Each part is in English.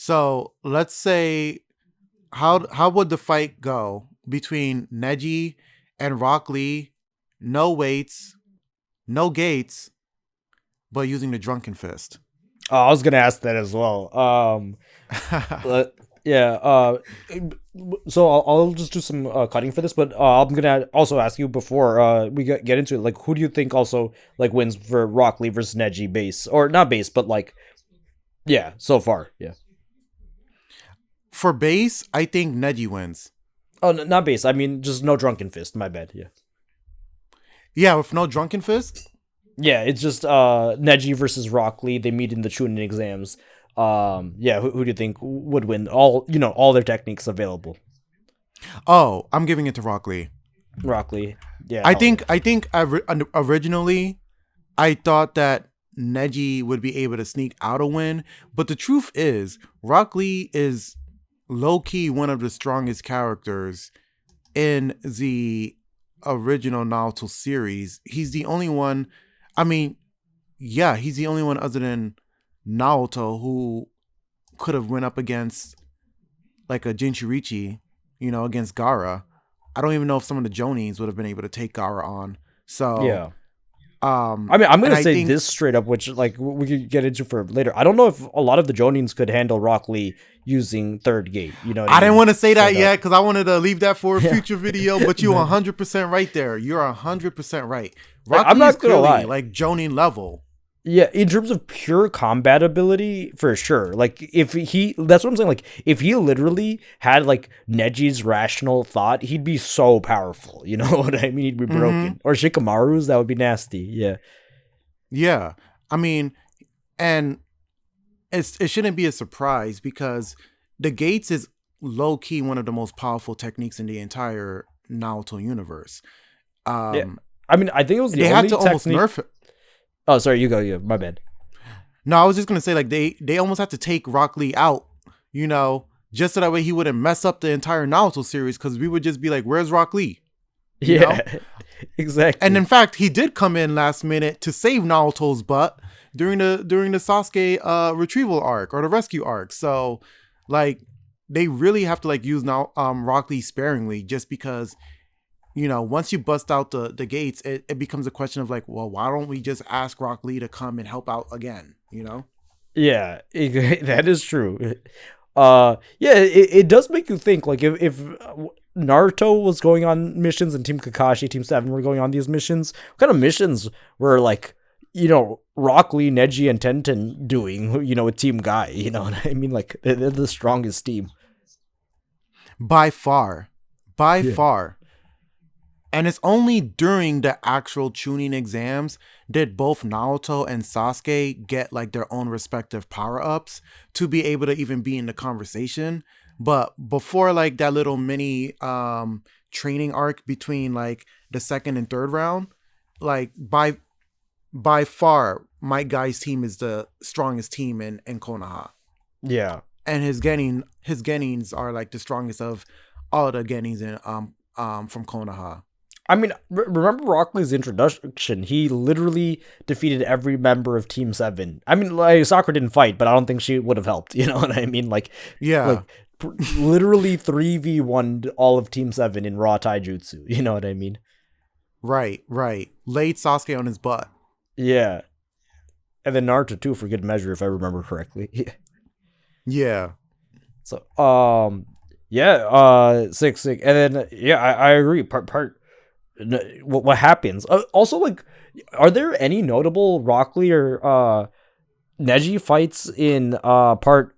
So let's say how would the fight go between Neji and Rock Lee? No weights, no gates, but using the Drunken Fist. Oh, I was gonna ask that as well. But yeah. So I'll just do some cutting for this, but I'm gonna also ask you before we get into it. Like, who do you think also like wins for Rock Lee versus Neji base or not base, but like yeah, so far yeah. For base, I think Neji wins. Oh, not base. I mean, just no Drunken Fist. My bad. Yeah. Yeah, with no Drunken Fist. Yeah, it's just Neji versus Rock Lee. They meet in the Chunin exams. Yeah, who do you think would win? All their techniques available. Oh, I'm giving it to Rock Lee. Rock Lee. Yeah. I think originally I thought that Neji would be able to sneak out a win, but the truth is Rock Lee is low key one of the strongest characters in the original Naruto series. He's the only one. I mean, yeah, he's the only one other than Naruto who could have went up against like a Jinchurichi, against Gaara. I don't even know if some of the Jonins would have been able to take Gaara on. So, Yeah. I mean, I'm and gonna I say think this straight up, which like we could get into for later. I don't know if a lot of the Jonins could handle Rock Lee using third gate. You know what I I didn't mean? want to say that Straight up. yet because I wanted to leave that for a Yeah. future video, but you're 100% right there. You're 100% right. Like, Rock I'm Lee is not gonna clearly lie. like Jonin level. Yeah, in terms of pure combat ability, for sure. Like, that's what I'm saying. Like, if he literally had like Neji's rational thought, he'd be so powerful. You know what I mean? He'd be Hmm. broken. Or Shikamaru's, that would be nasty. Yeah. Yeah. I mean, and it shouldn't be a surprise because the gates is low key one of the most powerful techniques in the entire Naruto universe. Yeah. Um, I mean, I think it was the they had only to almost technique. nerf it. Oh, sorry, you go. Yeah, my bad. No, I was just gonna say like they almost had to take Rock Lee out, just so that way he wouldn't mess up the entire Naruto series because we would just be like, "Where's Rock Lee?" You know. Yeah, And exactly. in fact, he did come in last minute to save Naruto's butt during the Sasuke retrieval arc or the rescue arc. So, like, they really have to like use now Rock Lee sparingly, just because once you bust out the gates, it becomes a question of like, well, why don't we just ask Rock Lee to come and help out again? Yeah, that is true. Yeah, it does make you think. Like, if Naruto was going on missions and Team Kakashi, Team Seven were going on these missions, what kind of missions were like, Rock Lee, Neji, and Tenten doing? With Team Guy. You know what I mean? Like, they're the strongest team. By far, by Yeah. far. And it's only during the actual tuning exams did both Naruto and Sasuke get like their own respective power-ups to be able to even be in the conversation. But before like that little mini training arc between like the second and third round, like by far Mike Guy's team is the strongest team in Konoha. Yeah. And his Genins are like the strongest of all the Genins in from Konoha. I mean, remember Rock Lee's introduction? He literally defeated every member of Team Seven. I mean, like Sakura didn't fight, but I don't think she would have helped. You know what I mean? Yeah. Like literally 3v1 all of Team Seven in raw taijutsu. You know what I mean? Right, right. Laid Sasuke on his butt. Yeah, and then Naruto too, for good measure, if I remember correctly. Yeah. So, yeah, sick, and then yeah, I agree. What happens? Also, like, are there any notable Rock Lee or Neji fights in part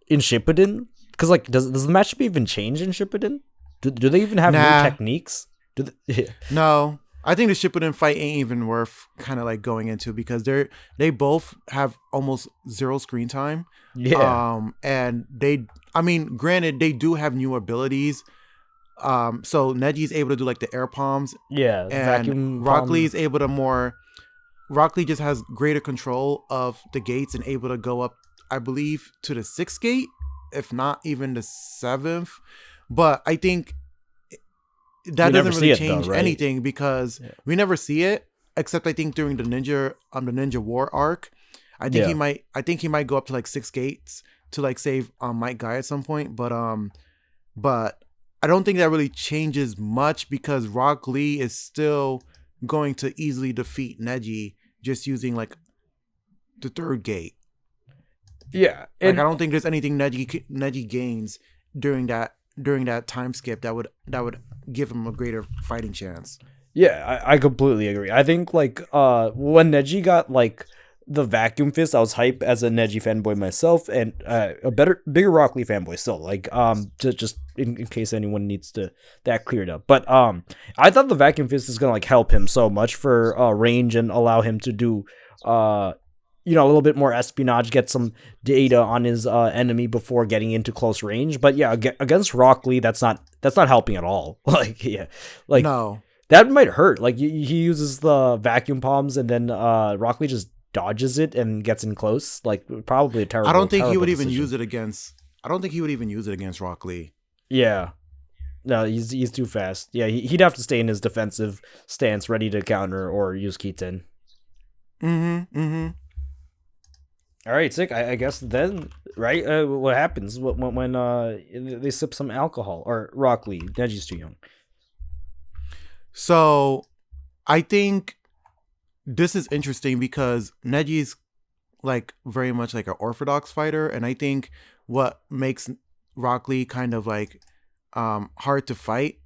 in Shippuden? Because like, does the matchup even change in Shippuden? Do they even have new Nah. techniques? Do they, No. I think the Shippuden fight ain't even worth kind of like going into because they both have almost zero screen time. yeah, And I mean, granted, they do have new abilities. So Neji's able to do like the air palms, yeah, and vacuum Rock Lee palm. is able to more. Rock Lee just has greater control of the gates and able to go up, I believe, to the sixth gate, if not even the seventh. But I think that We never doesn't see really it though, change right? anything because Yeah. we never see it except I think during the Ninja War arc. I think Yeah. he might go up to like six gates to like save Might Guy at some point, but I don't think that really changes much because Rock Lee is still going to easily defeat Neji just using like the third gate. Yeah, Like I and don't think there's anything Neji gains during that time skip that would give him a greater fighting chance. yeah, I completely agree. I think like when Neji got like the vacuum fist, I was hype as a Neji fanboy myself, and a bigger Rock Lee fanboy still. Like just in case anyone needs to that cleared up. But I thought the vacuum fist is gonna like help him so much for range and allow him to do a little bit more espionage, get some data on his enemy before getting into close range. But yeah, against Rock Lee, that's not helping at all. Like yeah, like No, that might hurt. Like he uses the vacuum palms and then Rock Lee just dodges it and gets in close. Like probably a terrible. I don't think he terrible would even decision. use it against. I don't think he would even use it against Rock Lee. Yeah. No, he's too fast. Yeah, he'd have to stay in his defensive stance, ready to counter or use Kiten. Mm-hmm. Mm-hmm. All right, sick. I guess then, right? What happens when they sip some alcohol or Rock Lee? Neji's too young. So, I think this is interesting because Neji's like very much like an orthodox fighter, and I think what makes Rock Lee kind of like hard to fight,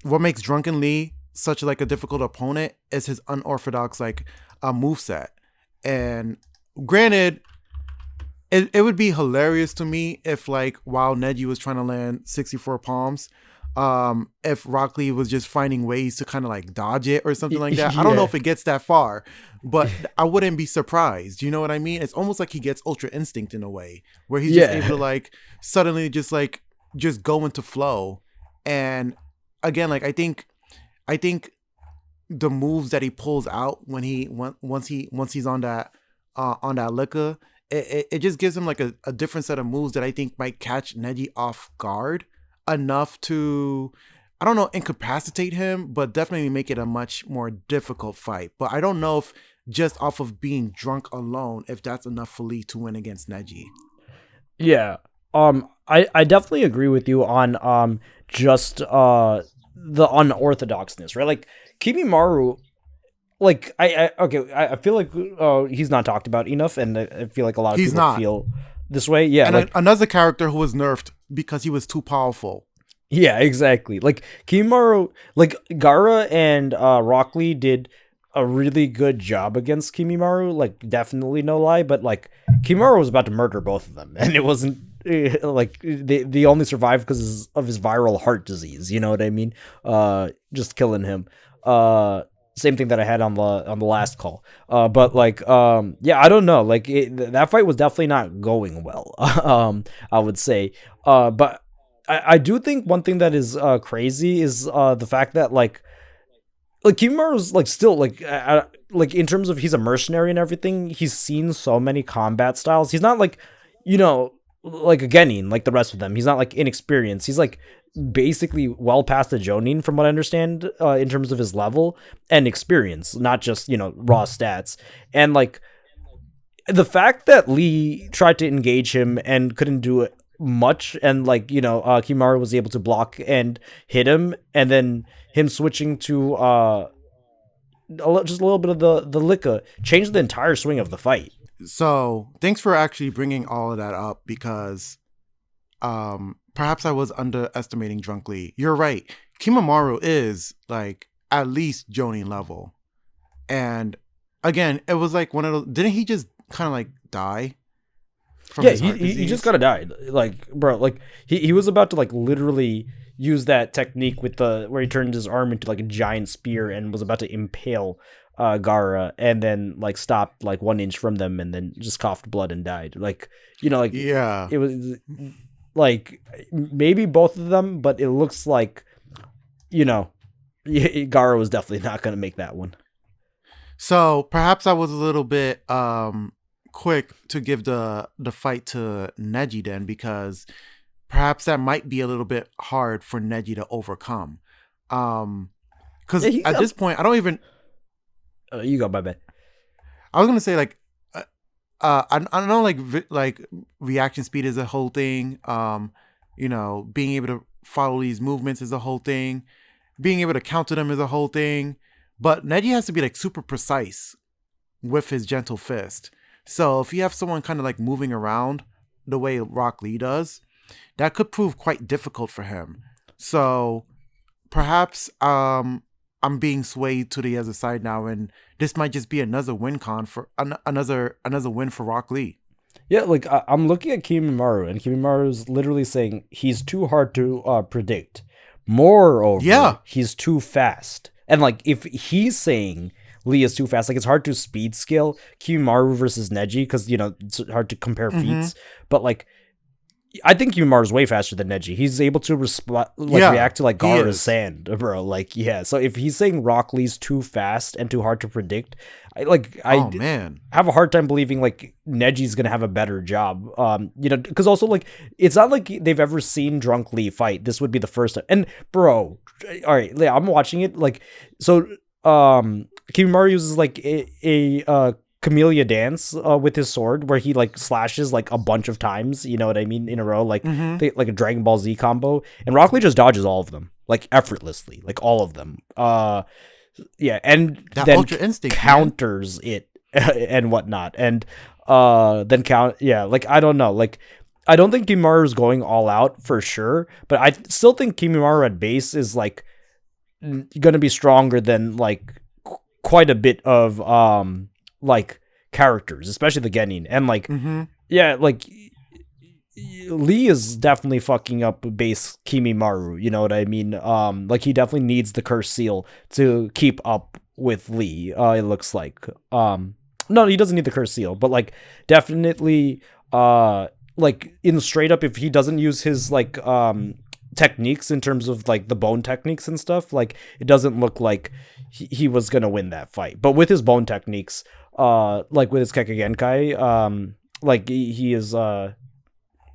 what makes Drunken Lee such like a difficult opponent is his unorthodox like moveset. And granted, it would be hilarious to me if like while Neji was trying to land 64 palms, if Rock Lee was just finding ways to kind of like dodge it or something like that. I don't know Yeah. if it gets that far, but I wouldn't be surprised. You know what I mean? It's almost like he gets Ultra Instinct in a way where he's just Yeah. able to like suddenly just go into flow. And again, like I think the moves that he pulls out when once he's on that liquor, it just gives him like a different set of moves that I think might catch Neji off guard enough to, I don't know, incapacitate him, but definitely make it a much more difficult fight. But I don't know if just off of being drunk alone, if that's enough for Lee to win against Neji. Yeah. I definitely agree with you on just the unorthodoxness, right? Like Kimimaru, like I feel like he's not talked about enough, and I feel like a lot of He's people not. feel this way. Yeah, And like another character who was nerfed because he was too powerful. yeah, exactly. Like Kimimaru, like Gara and Rock Lee did a really good job against Kimimaru. Like definitely no lie, but like Kimimaru was about to murder both of them, and it wasn't like they only survived because of his viral heart disease. You know what I mean? Just killing him. Same thing that I had on the last call. But like yeah, I don't know. Like that fight was definitely not going well. I would say. But I do think one thing that is crazy is the fact that like Kimaru's like still like in terms of he's a mercenary and everything, he's seen so many combat styles. He's not like, like a Genin like the rest of them. He's not like inexperienced. He's like basically well past the Jonin from what I understand in terms of his level and experience, not just, raw stats. And like the fact that Lee tried to engage him and couldn't do it much, and like Kimaru was able to block and hit him, and then him switching to just a little bit of the Licka changed the entire swing of the fight. So thanks for actually bringing all of that up because perhaps I was underestimating Drunk Lee. You're right. Kimamaru is like at least Jonin level. And again, it was like one of those, didn't he just kind of like die? Yeah, he just gotta die. Like, bro, like he was about to like literally use that technique with where he turned his arm into like a giant spear and was about to impale Gara, and then like stopped like 1 inch from them and then just coughed blood and died. Like, like yeah, it was like maybe both of them, but it looks like Gara was definitely not gonna make that one. So perhaps I was a little bit quick to give the fight to Neji then, because perhaps that might be a little bit hard for Neji to overcome. Because at this point, I don't even. You go, my bad. I was gonna say like, I know like reaction speed is a whole thing. Being able to follow these movements is a whole thing. Being able to counter them is a whole thing. But Neji has to be like super precise with his gentle fist. So if you have someone kind of like moving around the way Rock Lee does, that could prove quite difficult for him. So perhaps I'm being swayed to the other side now, and this might just be another win another win for Rock Lee. Yeah, like I'm looking at Kimimaro, and Kimimaro is literally saying he's too hard to predict. Moreover, Yeah. he's too fast. And like if he's saying Lee is too fast, like it's hard to speed scale Kimimaro versus Neji because it's hard to compare feats. But like I think Yumaru's way faster than Neji. He's able to react to like Gaara's sand, bro. Like, yeah. So if he's saying Rock Lee's too fast and too hard to predict, I man, have a hard time believing like Neji's gonna have a better job. Because also like it's not like they've ever seen Drunk Lee fight. This would be the first time. And bro, all right, yeah, I'm watching it. Like, so Kimimaro uses like a Camellia dance with his sword where he like slashes like a bunch of times, you know what I mean, in a row, like like a Dragon Ball Z combo, and Rock Lee just dodges all of them like effortlessly, like all of them. Yeah, and that then Ultra Instinct counters it and whatnot, and then like I don't know, like I don't think Kimimaro is going all out for sure, but I still think Kimimaro at base is like gonna be stronger than like quite a bit of like characters, especially the Genin, and like yeah, like Lee is definitely fucking up base Kimimaro, you know what I mean? Like he definitely needs the curse seal to keep up with Lee. It looks like no, he doesn't need the curse seal, but like definitely like in straight up, if he doesn't use his like techniques in terms of like the bone techniques and stuff, like it doesn't look like he was gonna win that fight. But with his bone techniques, like with his Kekkei, like he is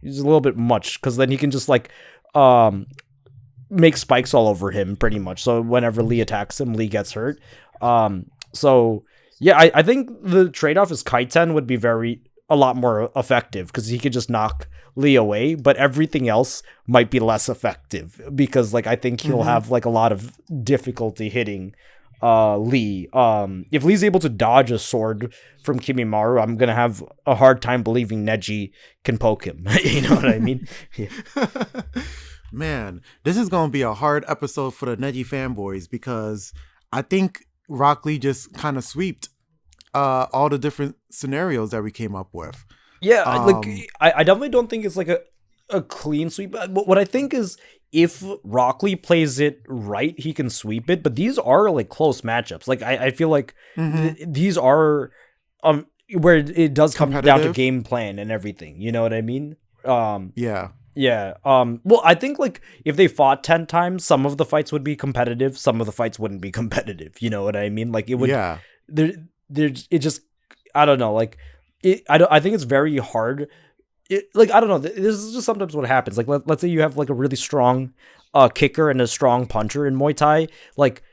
he's a little bit much, because then he can just like make spikes all over him pretty much, so whenever Lee attacks him, Lee gets hurt. So yeah, I think the trade-off is Kaiten would be a lot more effective because he could just knock Lee away, but everything else might be less effective because like I think he'll have like a lot of difficulty hitting Lee. If Lee's able to dodge a sword from Kimimaro, I'm gonna have a hard time believing Neji can poke him. You know what I mean? Yeah. Man, this is gonna be a hard episode for the Neji fanboys because I think Rock Lee just kind of sweeped all the different scenarios that we came up with. Yeah, like I definitely don't think it's like a clean sweep. What I think is if Rock Lee plays it right, he can sweep it. But these are like close matchups. Like I feel like these are where it does come down to game plan and everything. You know what I mean? Yeah. Yeah. Well, I think like if they fought 10 times, some of the fights would be competitive. Some of the fights wouldn't be competitive. You know what I mean? Like it would. Yeah. It just, I don't know. Like I think it's very hard. Like I don't know. This is just sometimes what happens. Like let's say you have like a really strong kicker and a strong puncher in Muay Thai. Like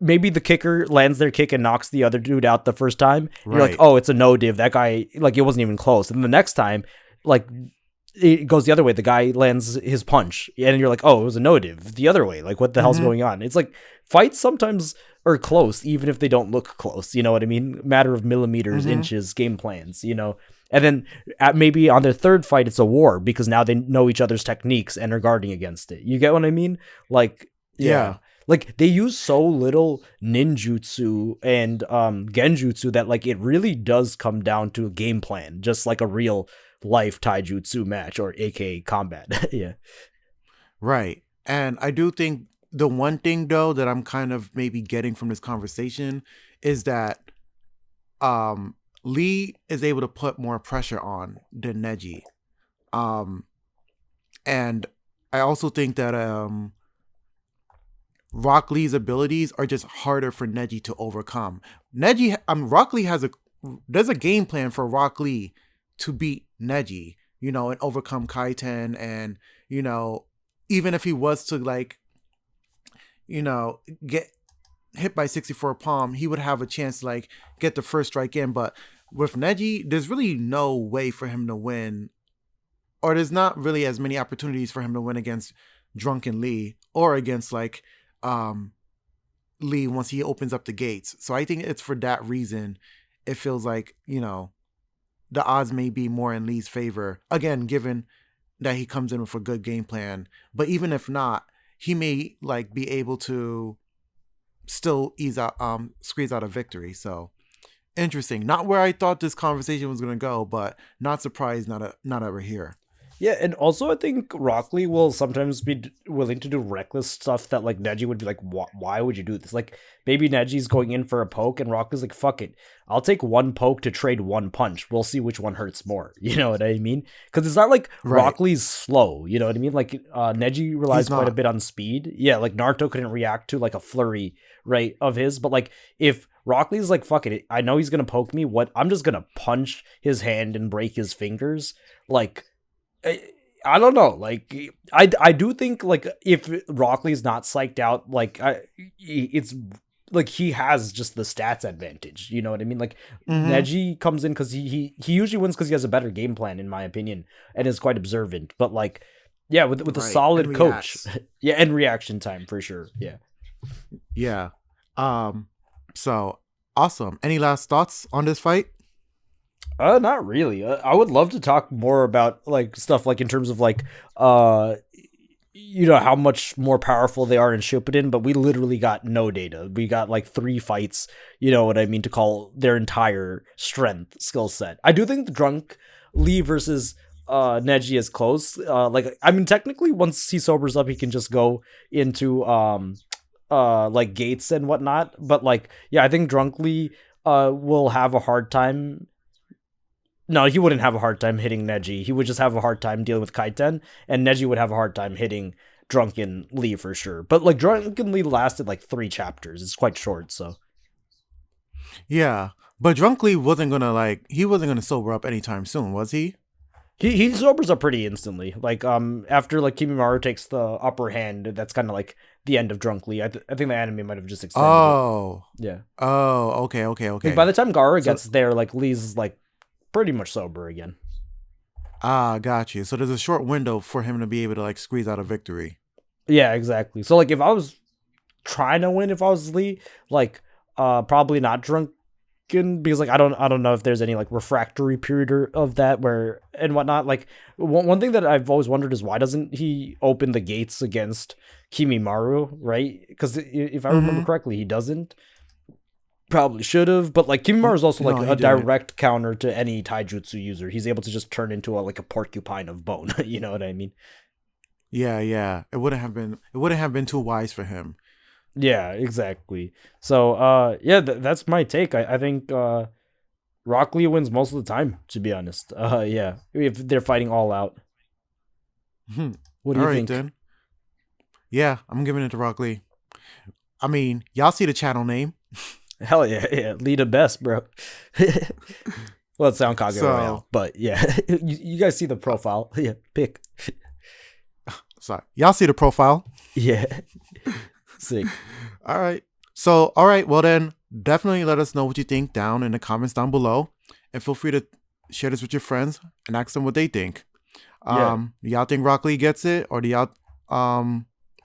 maybe the kicker lands their kick and knocks the other dude out the first time. Right. You're like, oh, it's a no div. That guy, like it wasn't even close. And the next time, like it goes the other way. The guy lands his punch, and you're like, oh, it was a no div the other way. Like what the hell's going on? It's like fights sometimes are close, even if they don't look close. You know what I mean? Matter of millimeters, inches, game plans. You know. And then maybe on their third fight, it's a war because now they know each other's techniques and are guarding against it. You get what I mean? Like, yeah. Like they use so little ninjutsu and genjutsu that like it really does come down to a game plan, just like a real life taijutsu match or aka combat. Yeah. Right. And I do think the one thing though that I'm kind of maybe getting from this conversation is that Lee is able to put more pressure on than Neji. And I also think that Rock Lee's abilities are just harder for Neji to overcome. Rock Lee there's a game plan for Rock Lee to beat Neji, you know, and overcome Kaiten, and, you know, even if he was to like, you know, get hit by 64 palm, he would have a chance to like get the first strike in. But with Neji, there's really no way for him to win, or there's not really as many opportunities for him to win against Drunken Lee or against like um Lee once he opens up the gates. So I think it's for that reason it feels like, the odds may be more in Lee's favor. Again, given that he comes in with a good game plan. But even if not, he may like be able to still squeeze out a victory. So interesting. Not where I thought this conversation was gonna go, but not surprised not ever here. Yeah, and also I think Rock Lee will sometimes be willing to do reckless stuff that like Neji would be like, why would you do this? Like maybe Neji's going in for a poke and Rock Lee's like, fuck it, I'll take one poke to trade one punch. We'll see which one hurts more. You know what I mean? Because it's not like Rock Lee's slow. You know what I mean? Like Neji relies quite a bit on speed. Yeah, like Naruto couldn't react to like a flurry right of his, but like if Rock Lee's like, fuck it, I know he's gonna poke me. What? I'm just gonna punch his hand and break his fingers. Like. I don't know. Like, I do think like if Rock Lee's not psyched out, like it's like he has just the stats advantage. You know what I mean? Like Neji comes in because he usually wins because he has a better game plan, in my opinion, and is quite observant. But like, yeah, with a solid coach, yeah, and reaction time for sure. Yeah, yeah. So awesome. Any last thoughts on this fight? Not really. I would love to talk more about like stuff like in terms of like how much more powerful they are in Shippuuden, but we literally got no data. We got like 3 fights, you know what I mean, to call their entire strength skill set. I do think the Drunk Lee versus Neji is close. Like I mean technically once he sobers up he can just go into like gates and whatnot, but like yeah, I think Drunk Lee will have a hard time. No, he wouldn't have a hard time hitting Neji. He would just have a hard time dealing with Kaiten, and Neji would have a hard time hitting Drunken Lee for sure. But like Drunken Lee lasted like 3 chapters. It's quite short, so. Yeah, but Drunken Lee wasn't gonna sober up anytime soon, was he? He sobers up pretty instantly. Like after like Kimimaro takes the upper hand, that's kind of like the end of Drunk Lee. I think the anime might have just extended. Yeah. Oh, okay. Like, by the time Gaara gets there, like Lee's like pretty much sober again. Got you. So there's a short window for him to be able to like squeeze out a victory. Yeah, exactly. So like if I was trying to win, if I was Lee, like probably not Drunken, because like I don't know if there's any like refractory period of that where and whatnot. Like one thing that I've always wondered is why doesn't he open the gates against Kimimaro, right? Because if I remember correctly, he doesn't. Probably should have, but like Kimimaro is also like a direct counter to any taijutsu user. He's able to just turn into a porcupine of bone. You know what I mean? Yeah. It wouldn't have been too wise for him. Yeah, exactly. So yeah, that's my take. I think Rock Lee wins most of the time, to be honest. Yeah, if they're fighting all out. What do you think? Then. Yeah, I'm giving it to Rock Lee. I mean, y'all see the channel name. Hell yeah, Lee the best, bro. Well, it's sound Kage Royale, but yeah, you guys see the profile. Yeah, pick. Sorry, y'all see the profile. Yeah, sick. All right. So, all right. Well, then definitely let us know what you think down in the comments down below, and feel free to share this with your friends and ask them what they think. Do y'all think Rock Lee gets it, or do y'all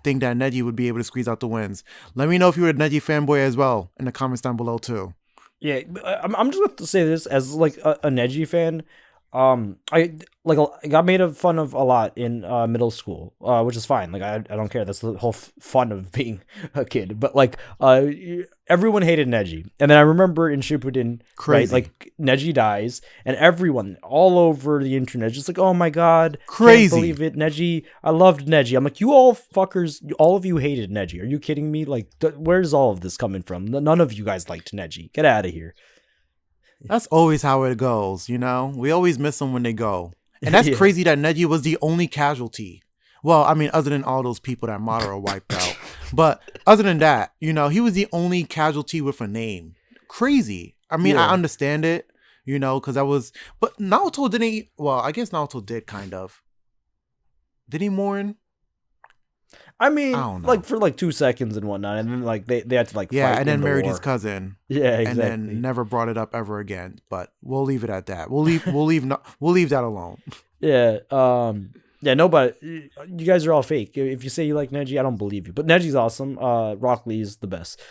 think that Neji would be able to squeeze out the wins? Let me know if you're a Neji fanboy as well in the comments down below too. Yeah, I'm just going to say this as like a Neji fan. I got made fun of a lot in middle school, which is fine. Like I don't care. That's the whole fun of being a kid. But like everyone hated Neji, and then I remember in Shippuuden, right, like Neji dies, and everyone all over the internet just like, oh my god, crazy, can't believe it, Neji. I loved Neji. I'm like, you all fuckers, all of you hated Neji. Are you kidding me? Like, where's all of this coming from? None of you guys liked Neji. Get out of here. That's always how it goes, you know? We always miss them when they go. And that's crazy that Neji was the only casualty. Well, I mean, other than all those people that Madara wiped out. But other than that, you know, he was the only casualty with a name. Crazy. I mean, I understand it, you know, because that was... But Naoto didn't... Well, I guess Naoto did, kind of. Did he mourn? I I mean, don't know. like for like 2 seconds and whatnot, and then like they had to like Yeah, fight and in then the married his war. cousin, Yeah, and then exactly. never brought it up ever again. But we'll leave it at that. We'll leave that alone. Yeah. Yeah. Nobody. You guys are all fake. If you say you like Neji, I don't believe you. But Neji's awesome. Rock Lee's the best.